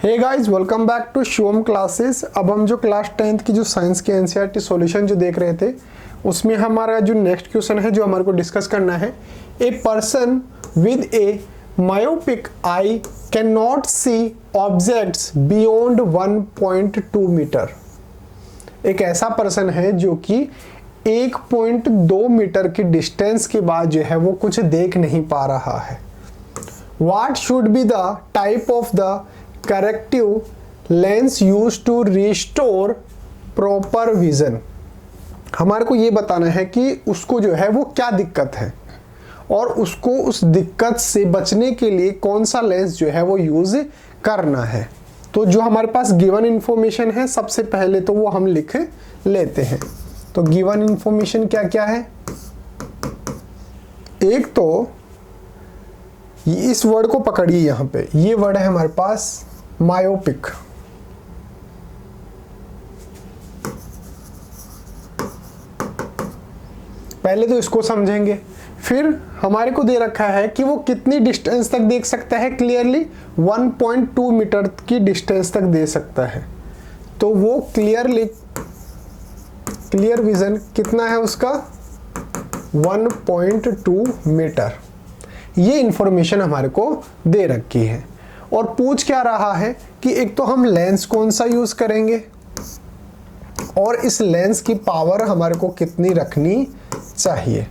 Hey guys, welcome back to Shivam classes. अब हम जो क्लास 10th की जो साइंस के एनसीईआरटी सॉल्यूशन जो देख रहे थे, उसमें हमारा जो नेक्स्ट क्वेश्चन है जो हमारे को डिस्कस करना है, a person with a myopic eye can not see objects beyond 1.2 metre. एक ऐसा पर्सन है जो कि 1.2 मीटर की डिस्टेंस के बाद जो है वो कुछ देख नहीं पा रहा है। What should be the type of the corrective lens used to restore proper vision? हमारे को ये बताना है कि उसको जो है वो क्या दिक्कत है और उसको उस दिक्कत से बचने के लिए कौन सा लेंस जो है वो यूज करना है। तो जो हमारे पास गिवन इंफॉर्मेशन है, सबसे पहले तो वो हम लिख लेते हैं। तो गिवन इंफॉर्मेशन क्या क्या है? एक तो इस वर्ड को पकड़िए, यहां पे ये वर्ड है हमारे पास मायोपिक। पहले तो इसको समझेंगे, फिर हमारे को दे रखा है कि वो कितनी डिस्टेंस तक देख सकता है। क्लियरली 1.2 मीटर की डिस्टेंस तक दे सकता है। तो वो क्लियर विजन कितना है उसका? 1.2 मीटर। ये इंफॉर्मेशन हमारे को दे रखी है और पूछ क्या रहा है कि एक तो हम लेंस कौन सा यूज करेंगे और इस लेंस की पावर हमारे को कितनी रखनी चाहिए।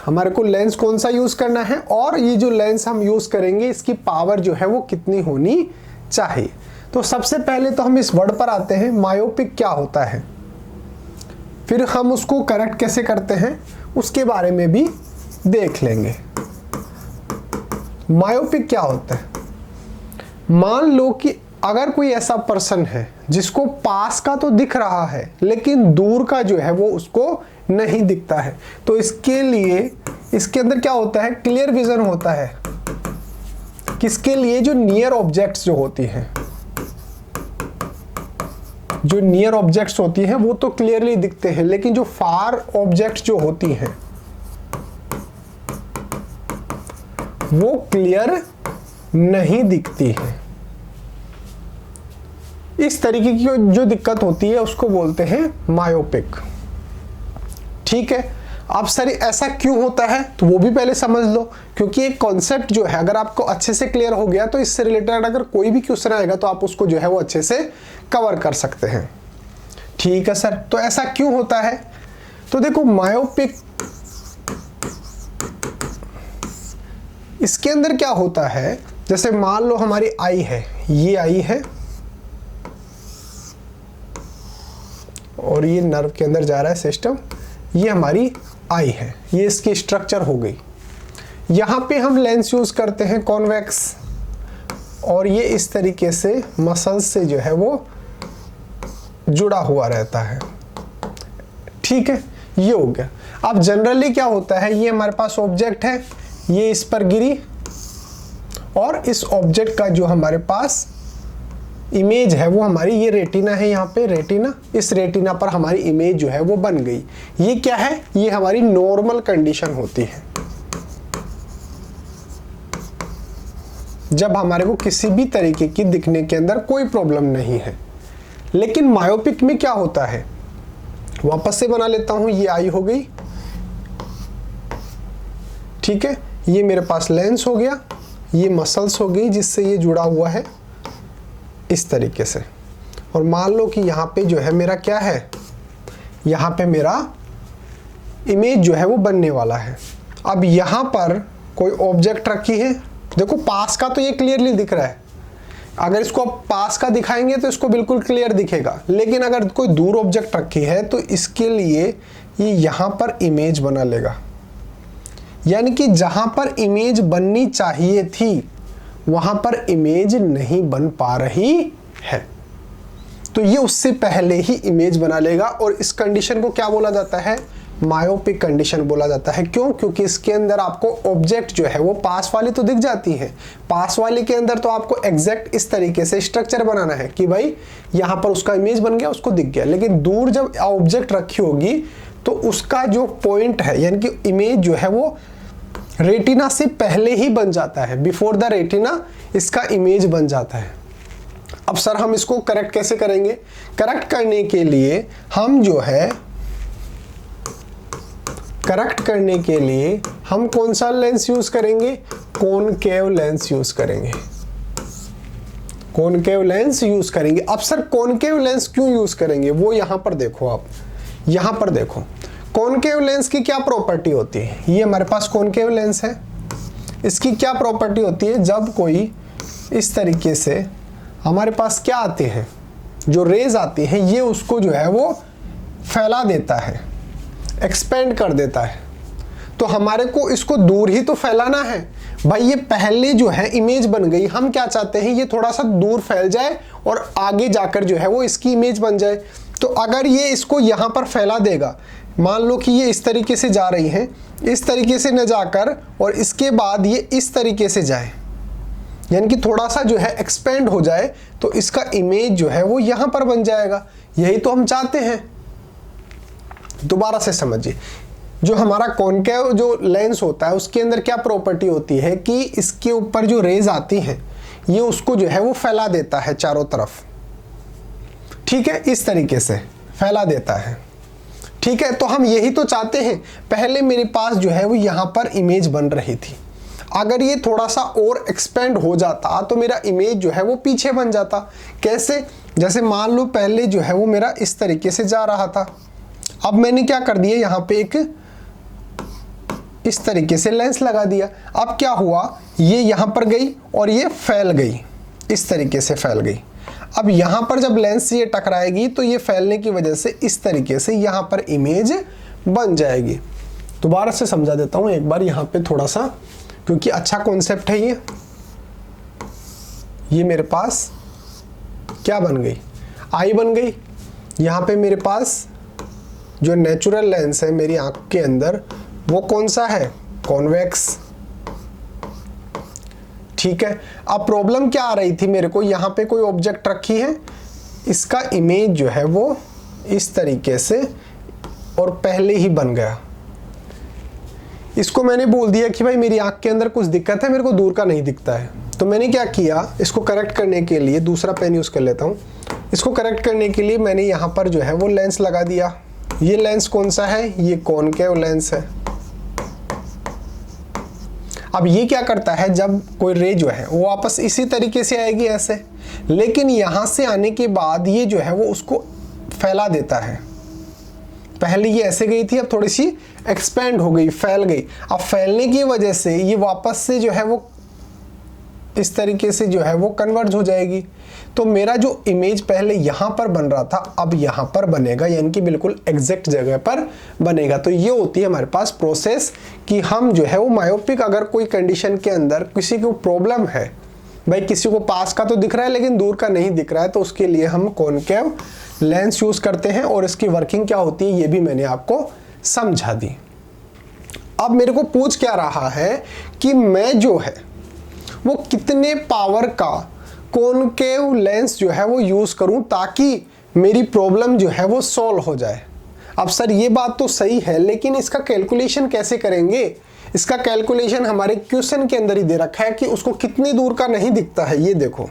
हमारे को लेंस कौन सा यूज करना है और ये जो लेंस हम यूज करेंगे इसकी पावर जो है वो कितनी होनी चाहिए। तो सबसे पहले तो हम इस वर्ड पर आते हैं, मायोपिक क्या होता है, फिर हम उसको करेक्ट कैसे करते हैं उसके बारे में भी देख लेंगे। मायोपिक क्या होता है? मान लो कि अगर कोई ऐसा पर्सन है जिसको पास का तो दिख रहा है लेकिन दूर का जो है वो उसको नहीं दिखता है, तो इसके लिए इसके अंदर क्या होता है? क्लियर विजन होता है। किसके लिए? जो नियर ऑब्जेक्ट्स जो होती हैं, जो नियर ऑब्जेक्ट्स होती हैं वो तो क्लियरली दिखते हैं, लेकिन जो फार ऑब्जेक्ट्स जो होती हैं वो क्लियर नहीं दिखती है। इस तरीके की जो दिक्कत होती है उसको बोलते हैं मायोपिक। ठीक है, अब सर ऐसा क्यों होता है तो वो भी पहले समझ लो, क्योंकि एक कॉन्सेप्ट जो है अगर आपको अच्छे से क्लियर हो गया तो इससे रिलेटेड अगर कोई भी क्वेश्चन आएगा तो आप उसको जो है वो अच्छे से कवर कर सकते हैं। ठीक है सर, तो ऐसा क्यों होता है? तो देखो, मायोपिक इसके अंदर क्या होता है, जैसे मान लो हमारी आई है, ये आई है और ये नर्व के अंदर जा रहा है सिस्टम, ये हमारी आई है, ये इसकी स्ट्रक्चर हो गई। यहाँ पे हम लेंस यूज करते हैं कॉन्वेक्स और ये इस तरीके से मसल्स से जो है वो जुड़ा हुआ रहता है। ठीक है, ये हो गया। अब जनरली क्या होता है, ये हमारे पास ऑब्जेक्ट है, ये इस पर गिरी और इस ऑब्जेक्ट का जो हमारे पास इमेज है वो हमारी, ये रेटिना है, यहाँ पे रेटिना, इस रेटिना पर हमारी इमेज जो है वो बन गई। ये क्या है? ये हमारी नॉर्मल कंडीशन होती है जब हमारे को किसी भी तरीके की दिखने के अंदर कोई प्रॉब्लम नहीं है। लेकिन मायोपिक में क्या होता है, वापस से बना लेता हूं, ये आई हो गई, ठीक है, ये मेरे पास लेंस हो गया, ये मसल्स हो गई जिससे ये जुड़ा हुआ है इस तरीके से। और मान लो कि यहाँ पे जो है मेरा क्या है, यहाँ पे मेरा इमेज जो है वो बनने वाला है। अब यहाँ पर कोई ऑब्जेक्ट रखी है, देखो पास का तो ये क्लियरली दिख रहा है, अगर इसको आप पास का दिखाएंगे तो इसको बिल्कुल क्लियर दिखेगा, लेकिन अगर कोई दूर ऑब्जेक्ट रखी है तो इसके लिए ये यहाँ पर इमेज बना लेगा। यानी कि जहां पर इमेज बननी चाहिए थी वहां पर इमेज नहीं बन पा रही है, तो ये उससे पहले ही इमेज बना लेगा। और इस कंडीशन को क्या बोला जाता है? मायोपिक कंडीशन बोला जाता है। क्यों? क्योंकि इसके अंदर आपको ऑब्जेक्ट जो है वो पास वाली तो दिख जाती है, पास वाली के अंदर तो आपको एग्जैक्ट इस तरीके से स्ट्रक्चर बनाना है कि भाई यहां पर उसका इमेज बन गया, उसको दिख गया। लेकिन दूर जब ऑब्जेक्ट रखी होगी तो उसका जो पॉइंट है, यानी कि इमेज जो है वो रेटिना से पहले ही बन जाता है, बिफोर द रेटिना इसका इमेज बन जाता है। अब सर हम इसको करेक्ट कैसे करेंगे? करेक्ट करने के लिए हम जो है करेक्ट करने के लिए हम कौन सा लेंस यूज करेंगे? कॉनकेव लेंस यूज करेंगे। कॉनकेव लेंस यूज करेंगे। अब सर कॉनकेव लेंस क्यों यूज करेंगे वो यहां पर देखो, आप यहां पर देखो कॉनकेव लेंस की क्या प्रॉपर्टी होती है। ये हमारे पास कॉनकेव लेंस है, इसकी क्या प्रॉपर्टी होती है? जब कोई इस तरीके से हमारे पास क्या आते हैं, जो रेज आती हैं, ये उसको जो है वो फैला देता है, एक्सपेंड कर देता है। तो हमारे को इसको दूर ही तो फैलाना है भाई। ये पहले जो है इमेज बन गई, हम क्या चाहते हैं ये थोड़ा सा दूर फैल जाए और आगे जाकर जो है वो इसकी इमेज बन जाए। तो अगर ये इसको यहाँ पर फैला देगा, मान लो कि ये इस तरीके से जा रही है, इस तरीके से न जाकर और इसके बाद ये इस तरीके से जाए, यानी कि थोड़ा सा जो है एक्सपेंड हो जाए, तो इसका इमेज जो है वो यहाँ पर बन जाएगा। यही तो हम चाहते हैं। दोबारा से समझिए, जो हमारा कॉनकेव जो लेंस होता है उसके अंदर क्या प्रॉपर्टी होती है कि इसके ऊपर जो रेज आती हैं ये उसको जो है वो फैला देता है चारों तरफ। ठीक है, इस तरीके से फैला देता है। ठीक है, तो हम यही तो चाहते हैं। पहले मेरे पास जो है वो यहाँ पर इमेज बन रही थी, अगर ये थोड़ा सा और एक्सपेंड हो जाता तो मेरा इमेज जो है वो पीछे बन जाता। कैसे? जैसे मान लो पहले जो है वो मेरा इस तरीके से जा रहा था, अब मैंने क्या कर दिया, यहाँ पे एक इस तरीके से लेंस लगा दिया। अब क्या हुआ, ये यहाँ पर गई और ये फैल गई, इस तरीके से फैल गई। अब यहाँ पर जब लेंस से ये टकराएगी तो ये फैलने की वजह से इस तरीके से यहाँ पर इमेज बन जाएगी। दोबारा से समझा देता हूँ एक बार यहाँ पे थोड़ा सा, क्योंकि अच्छा कॉन्सेप्ट है ये मेरे पास क्या बन गई, आई बन गई। यहाँ पे मेरे पास जो नेचुरल लेंस है मेरी आंख के अंदर वो कौन सा है? कॉन्वेक्स। ठीक है, अब प्रॉब्लम क्या आ रही थी मेरे को, यहाँ पे कोई ऑब्जेक्ट रखी है, इसका इमेज जो है वो इस तरीके से और पहले ही बन गया। इसको मैंने बोल दिया कि भाई मेरी आंख के अंदर कुछ दिक्कत है, मेरे को दूर का नहीं दिखता है। तो मैंने क्या किया, इसको करेक्ट करने के लिए दूसरा पेन यूज कर लेता हूँ। इसको करेक्ट करने के लिए मैंने यहाँ पर जो है वो लेंस लगा दिया। ये लेंस कौन सा है? ये कॉनकेव लेंस है। अब ये क्या करता है, जब कोई रे जो है वो वापस इसी तरीके से आएगी ऐसे, लेकिन यहाँ से आने के बाद ये जो है वो उसको फैला देता है। पहले ये ऐसे गई थी, अब थोड़ी सी एक्सपेंड हो गई, फैल गई। अब फैलने की वजह से ये वापस से जो है वो इस तरीके से जो है वो कन्वर्ज हो जाएगी। तो मेरा जो इमेज पहले यहाँ पर बन रहा था अब यहाँ पर बनेगा, यानी कि बिल्कुल एग्जैक्ट जगह पर बनेगा। तो ये होती है हमारे पास प्रोसेस कि हम जो है वो मायोपिक अगर कोई कंडीशन के अंदर किसी को प्रॉब्लम है, भाई किसी को पास का तो दिख रहा है लेकिन दूर का नहीं दिख रहा है, तो उसके लिए हम कॉनकेव लेंस यूज करते हैं। और इसकी वर्किंग क्या होती है ये भी मैंने आपको समझा दी। अब मेरे को पूछ क्या रहा है कि मैं जो है वो कितने पावर का कॉनकेव लेंस जो है वो यूज करूं ताकि मेरी प्रॉब्लम जो है वो सॉल्व हो जाए। अब सर ये बात तो सही है, लेकिन इसका कैलकुलेशन कैसे करेंगे? इसका कैलकुलेशन हमारे क्वेश्चन के अंदर ही दे रखा है कि उसको कितनी दूर का नहीं दिखता है। ये देखो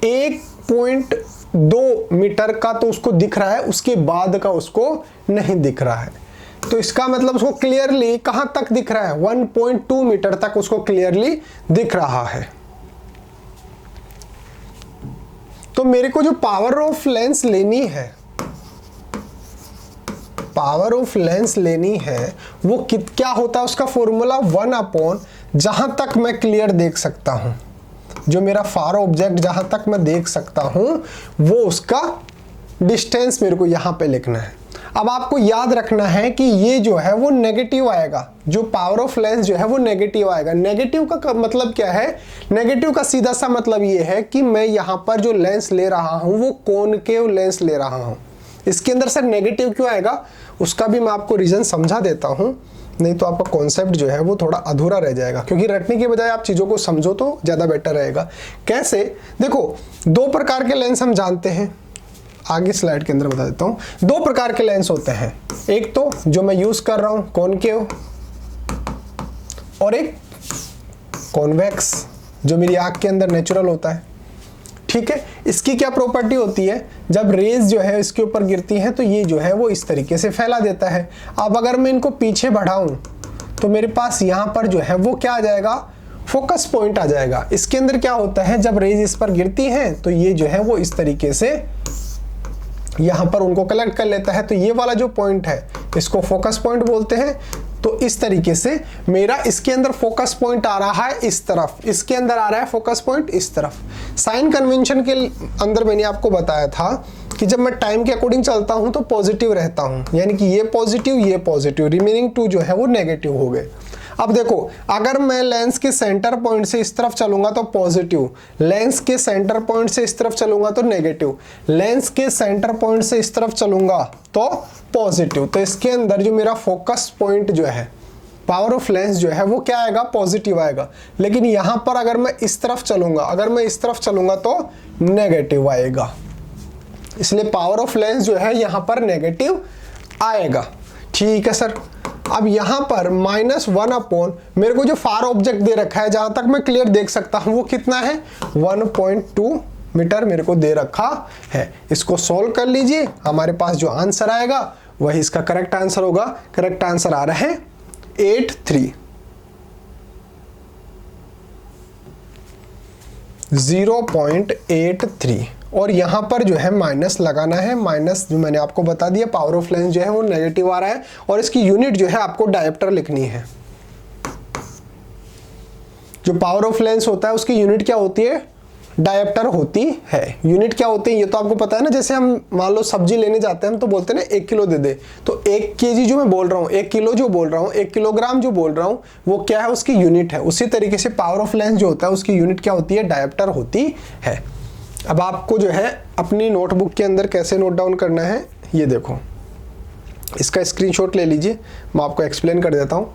1.2 मीटर का तो उसको दिख रहा है, उसके बाद का उसको नहीं दिख रहा है। तो इसका मतलब उसको क्लियरली कहां तक दिख रहा है? 1.2 मीटर तक उसको क्लियरली दिख रहा है। तो मेरे को जो पावर ऑफ लेंस लेनी है, पावर ऑफ लेंस लेनी है वो क्या होता है? उसका फॉर्मूला 1/, जहां तक मैं क्लियर देख सकता हूं, जो मेरा फार ऑब्जेक्ट जहां तक मैं देख सकता हूं वो उसका डिस्टेंस मेरे को यहां पे लिखना है। अब आपको याद रखना है कि ये जो है वो नेगेटिव आएगा, जो पावर ऑफ लेंस जो है वो नेगेटिव आएगा। नेगेटिव का मतलब क्या है? नेगेटिव का सीधा सा मतलब ये है कि मैं यहाँ पर जो लेंस ले रहा हूँ वो कॉनकेव लेंस ले रहा हूँ। इसके अंदर सर नेगेटिव क्यों आएगा उसका भी मैं आपको रीजन समझा देता हूँ, नहीं तो आपका कॉन्सेप्ट जो है वो थोड़ा अधूरा रह जाएगा। क्योंकि रटने के बजाय आप चीज़ों को समझो तो ज़्यादा बेटर रहेगा। कैसे? देखो 2 प्रकार के लेंस हम जानते हैं, आगे स्लाइड के अंदर बता देता हूँ। 2 प्रकार के लेंस होते हैं, एक तो जो मैं यूज कर रहा हूँ कॉनकेव, और एक कॉन्वेक्स जो मेरी आँख के अंदर नेचुरल होता है। ठीक है, इसकी क्या प्रॉपर्टी होती है, जब रेज जो है इसके ऊपर गिरती हैं तो ये जो है वो इस तरीके से फैला देता है। अब अगर मैं इनको पीछे बढ़ाऊं तो मेरे पास यहाँ पर जो है वो क्या आ जाएगा, फोकस पॉइंट आ जाएगा। इसके अंदर क्या होता है, जब रेज इस पर गिरती हैं तो ये जो है वो इस तरीके से यहाँ पर उनको कलेक्ट कर लेता है। तो ये वाला जो पॉइंट है इसको फोकस पॉइंट बोलते हैं। तो इस तरीके से मेरा इसके अंदर फोकस पॉइंट आ रहा है इस तरफ, इसके अंदर आ रहा है फोकस पॉइंट इस तरफ। साइन कन्वेंशन के अंदर मैंने आपको बताया था कि जब मैं टाइम के अकॉर्डिंग चलता हूं तो पॉजिटिव रहता हूं, यानी कि ये पॉजिटिव, रिमेनिंग 2 जो है वो नेगेटिव हो गए। अब देखो, अगर मैं लेंस के सेंटर पॉइंट से इस तरफ चलूंगा तो पॉजिटिव, लेंस के सेंटर पॉइंट से इस तरफ चलूंगा तो नेगेटिव, लेंस के सेंटर पॉइंट से इस तरफ चलूंगा तो पॉजिटिव। तो इसके अंदर जो मेरा फोकस पॉइंट जो है, पावर ऑफ लेंस जो है वो क्या आएगा, पॉजिटिव आएगा। लेकिन यहां पर अगर मैं इस तरफ चलूंगा, तो नेगेटिव आएगा। इसलिए पावर ऑफ लेंस जो है यहां पर नेगेटिव आएगा। ठीक है सर। अब यहां पर -1 अपॉन मेरे को जो फार ऑब्जेक्ट दे रखा है, जहां तक मैं क्लियर देख सकता हूं, वो कितना है, 1.2 मीटर मेरे को दे रखा है। इसको सॉल्व कर लीजिए, हमारे पास जो आंसर आएगा वही इसका करेक्ट आंसर होगा। करेक्ट आंसर आ रहा है 0.83 और यहां पर जो है माइनस लगाना है। माइनस जो मैंने आपको बता दिया, पावर ऑफ लेंस जो है वो नेगेटिव आ रहा है और इसकी यूनिट जो है आपको डायोप्टर लिखनी है। जो पावर ऑफ लेंस होता है उसकी यूनिट क्या होती है, डायोप्टर होती है। यूनिट क्या होती है ये तो आपको पता है ना। जैसे हम मान लो सब्जी लेने जाते हैं, हम तो बोलते हैं ना 1 किलो दे दे, तो 1 केजी जो मैं बोल रहा हूँ, 1 किलो जो बोल रहा हूँ, 1 किलोग्राम जो बोल रहा हूँ, वो क्या है, उसकी यूनिट है। उसी तरीके से पावर ऑफ लेंस जो होता है उसकी यूनिट क्या होती है, डायोप्टर होती है। अब आपको जो है अपनी नोटबुक के अंदर कैसे नोट डाउन करना है, ये देखो, इसका स्क्रीनशॉट ले लीजिए, मैं आपको एक्सप्लेन कर देता हूँ।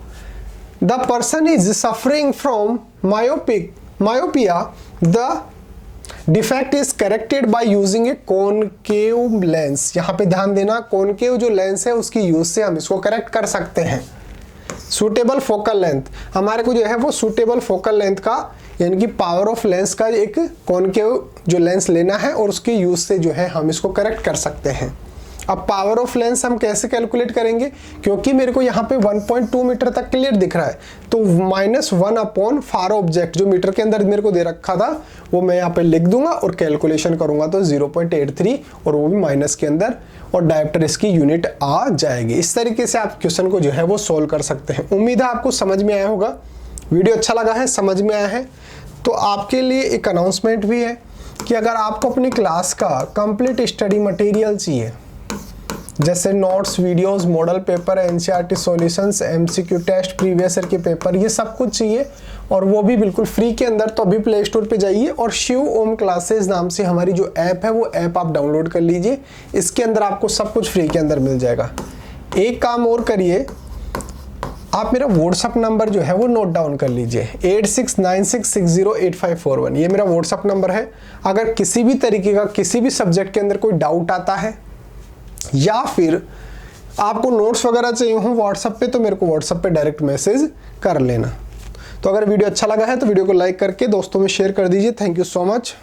The person is suffering from myopia, the defect is corrected by using A concave lens. यहाँ पे ध्यान देना, कॉनकेव जो लेंस है उसकी यूज से हम इसको करेक्ट कर सकते हैं। सूटेबल फोकल लेंथ, हमारे को जो है वो सूटेबल फोकल लेंथ का, यानी कि पावर ऑफ लेंस का एक कॉनकेव जो लेंस लेना है और उसके यूज से जो है हम इसको करेक्ट कर सकते हैं। अब पावर ऑफ लेंस हम कैसे कैलकुलेट करेंगे, क्योंकि मेरे को यहाँ पे 1.2 मीटर तक क्लियर दिख रहा है, तो -1 अपॉन फार ऑब्जेक्ट जो मीटर के अंदर मेरे को दे रखा था वो मैं यहाँ पे लिख दूंगा और कैलकुलेशन करूंगा तो 0.83 और वो भी माइनस के अंदर, और डायोप्टर इसकी यूनिट आ जाएगी। इस तरीके से आप क्वेश्चन को जो है वो सोल्व कर सकते हैं। उम्मीद है आपको समझ में आया होगा। वीडियो अच्छा लगा है, समझ में आया है तो आपके लिए एक अनाउंसमेंट भी है कि अगर आपको अपनी क्लास का कंप्लीट स्टडी मटेरियल चाहिए, जैसे notes, videos, model paper, NCERT solutions, MCQ test, previous year के पेपर, ये सब कुछ चाहिए और वो भी बिल्कुल फ्री के अंदर, तो अभी प्ले स्टोर पे जाइए और शिव ओम क्लासेस नाम से हमारी जो ऐप है वो ऐप आप डाउनलोड कर लीजिए। इसके अंदर आपको सब कुछ फ्री के अंदर मिल जाएगा। एक काम और करिए, आप मेरा व्हाट्सअप नंबर जो है वो नोट डाउन कर लीजिए, 8696608541। ये मेरा व्हाट्सअप नंबर है। अगर किसी भी तरीके का किसी भी सब्जेक्ट के अंदर कोई डाउट आता है या फिर आपको नोट्स वगैरह चाहिए हो व्हाट्सएप पे, तो मेरे को व्हाट्सएप पे डायरेक्ट मैसेज कर लेना। तो अगर वीडियो अच्छा लगा है तो वीडियो को लाइक करके दोस्तों में शेयर कर दीजिए। Thank you so much.